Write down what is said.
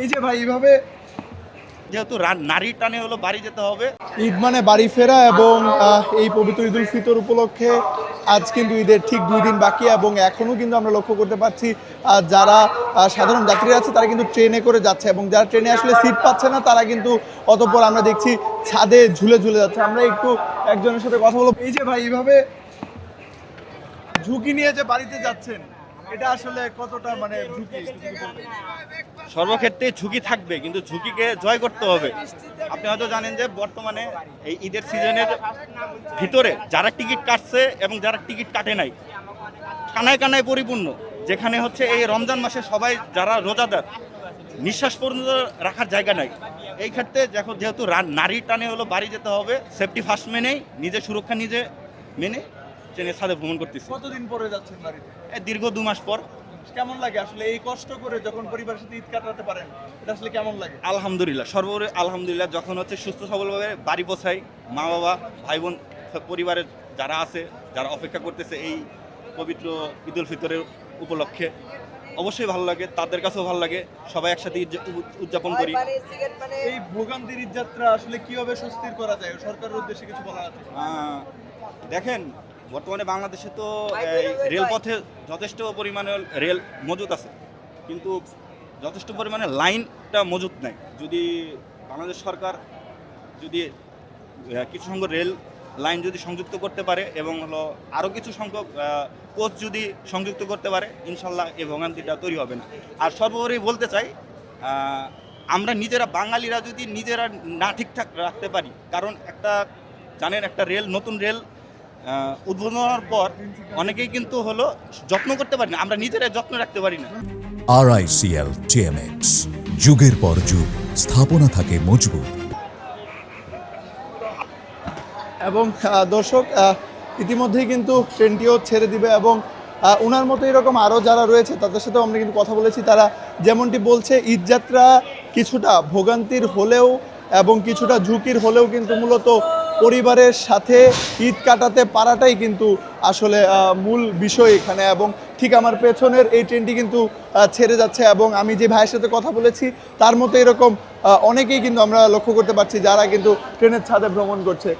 এই যে ভাই এইভাবে যেহেতু নারীর টানে হলো বাড়ি যেতে হবে। ঈদ মানে বাড়ি ফেরা এবং এই পবিত্র ঈদ উল ফিতর উপলক্ষে আজ কিন্তু ঈদের ঠিক 2 দিন বাকি এবং এখনও কিন্তু আমরা লক্ষ্য করতে পারছি যারা সাধারণ যাত্রীরা আছে তারা কিন্তু ট্রেনে করে যাচ্ছে এবং যারা ট্রেনে আসলে সিট পাচ্ছে না তারা কিন্তু অতঃপর আমরা দেখছি ছাদে ঝুলে ঝুলে যাচ্ছে। আমরা একটু একজনের সাথে কথা বলবো। এই যে ভাই এইভাবে ঝুঁকি নিয়ে যে বাড়িতে যাচ্ছেন এটা আসলে কতটা মানে ঝুঁকি? সর্বক্ষেত্রে ঝুঁকি থাকবে, কিন্তু ঝুঁকিকে জয় করতে হবে। আপনি হয়তো জানেন যে বর্তমানে এই ঈদের সিজনের ভিতরে যারা টিকিট কাটছে এবং যারা টিকিট কাটে নাই কানায় কানায় পরিপূর্ণ। যেখানে হচ্ছে এই রমজান মাসে সবাই যারা রোজাদার নিঃশ্বাস পর্যন্ত রাখার জায়গা নাই। এই ক্ষেত্রে যেহেতু নারীর টানে হলো বাড়ি যেতে হবে, সেফটি ফার্স্ট মেনেই নিজের সুরক্ষা নিজে মেনে ট্রেনের সাথে ভ্রমণ করতেছি। কতদিন পরে যাচ্ছেন বাড়িতে? দীর্ঘ 2 মাস পর। কেমন লাগে আসলে এই কষ্ট করে যখন পরিবারের সাথে ঈদ কাটাতে পারেন এটা আসলে কেমন লাগে? আলহামদুলিল্লাহ, সর্বোপরি আলহামদুলিল্লাহ। যখন হচ্ছে সুস্থ সবলভাবে বাড়ি পৌঁছাই, মা বাবা ভাই বোন পরিবারের যারা আছে, যারা অপেক্ষা করতেছে এই পবিত্র ঈদ উল ফিতরের উপলক্ষে, অবশ্যই ভালো লাগে, তাদের কাছেও ভালো লাগে। সবাই একসাথে উদযাপন করি। এই ভোগান্তির ঈদ যাত্রা আসলে কিভাবে সুস্থির করা যায়, সরকারের উদ্দেশ্যে কিছু বলা আছে? দেখেন, বর্তমানে বাংলাদেশে তো রেলপথে যথেষ্ট পরিমাণে রেল মজুদ আছে, কিন্তু যথেষ্ট পরিমাণে লাইনটা মজুদ নাই। যদি বাংলাদেশ সরকার যদি কিছু সংখ্যক রেল লাইন যদি সংযুক্ত করতে পারে এবং হলো আরও কিছু সংখ্যক কোচ যদি সংযুক্ত করতে পারে, ইনশাল্লাহ এই ভোগান্তিটা তৈরি হবে না। আর সর্বোপরি বলতে চাই, আমরা নিজেরা বাঙালিরা যদি নিজেরা না ঠিকঠাক রাখতে পারি, কারণ জানেন একটা নতুন রেল উদ্বোধন হওয়ার পর অনেকেই কিন্তু হলো যত্ন করতে পারি না, আমরা নিজেরাই যত্ন রাখতে পারি না। RICL TMX, যুগের পর যুগ স্থাপনা থাকে মজবুত। এবং দর্শক ইতিমধ্যেই কিন্তু ট্রেনটিও ছেড়ে দিবে এবং ওনার মতো এরকম আরও যারা রয়েছে তাদের সাথেও আমরা কিন্তু কথা বলেছি। তারা যেমনটি বলছে, ঈদযাত্রা কিছুটা ভোগান্তির হলেও এবং কিছুটা ঝুঁকির হলেও কিন্তু মূলত পরিবারের সাথে ঈদ কাটাতে পারাটাই কিন্তু আসলে মূল বিষয় এখানে। এবং ঠিক আমার পেছনের এই ট্রেনটি কিন্তু ছেড়ে যাচ্ছে এবং আমি যে ভাইয়ের সাথে কথা বলেছি তার মতো এরকম অনেকেই কিন্তু আমরা লক্ষ্য করতে পারছি যারা কিন্তু ট্রেনের ছাদে ভ্রমণ করছে।